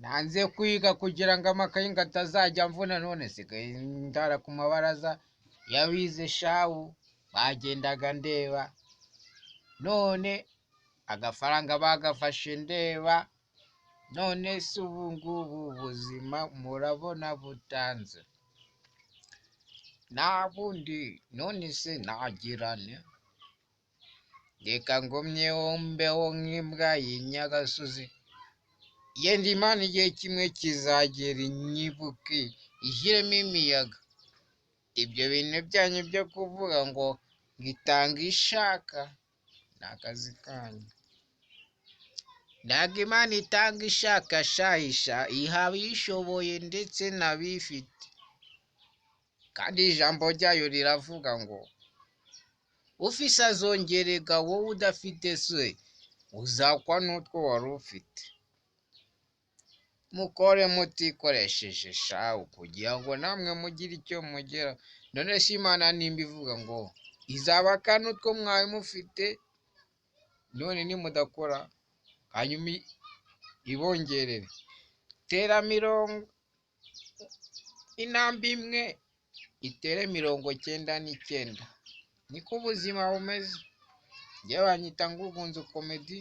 nanze kwiga kugira ngo amakayi ngo atazajya mvuna, none sigaye ndara ku mabaraza yabize shawu bagendaga ndeba, none agafaranga bagafashe ndeba, none se ubu ngubu ubuzima murabona butanze, nta bundi none se nagirane? Reka ngumyeho mbeho nk'imbwa y'inyagasozi, yenda Imana igihe kimwe kizagera inyibuke ishyiremo imiyaga. Ibyo bintu byanyu byo kuvuga ngo ngitanga ishaka ni akazi kanyu. Ntabwo Imana itanga ishaka shahisha, iha abishoboye ndetse n'abifite, kandi ijambo ryayo riravuga ngo ufise azongererwa, wowe udafite se uzakwa n'utwo wari ufite. Mukore mutikoresheje shawu kugira ngo namwe mugire icyo mugera. None se Imana nimba ivuga ngo izabaka n'utwo mwari mufite, none nimudakora hanyuma ibongerere, tera intambwe imwe itere 99. Niko ubuzima bumeze. Njyewe banyita Ngugunzu Comedy,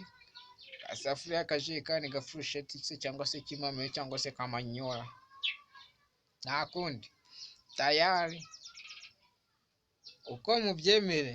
gasafuriya, akajerekani, gafurusheti se cyangwa se kimamiyo cyangwa se kamanyola, nta kundi tayari uko mubyemere.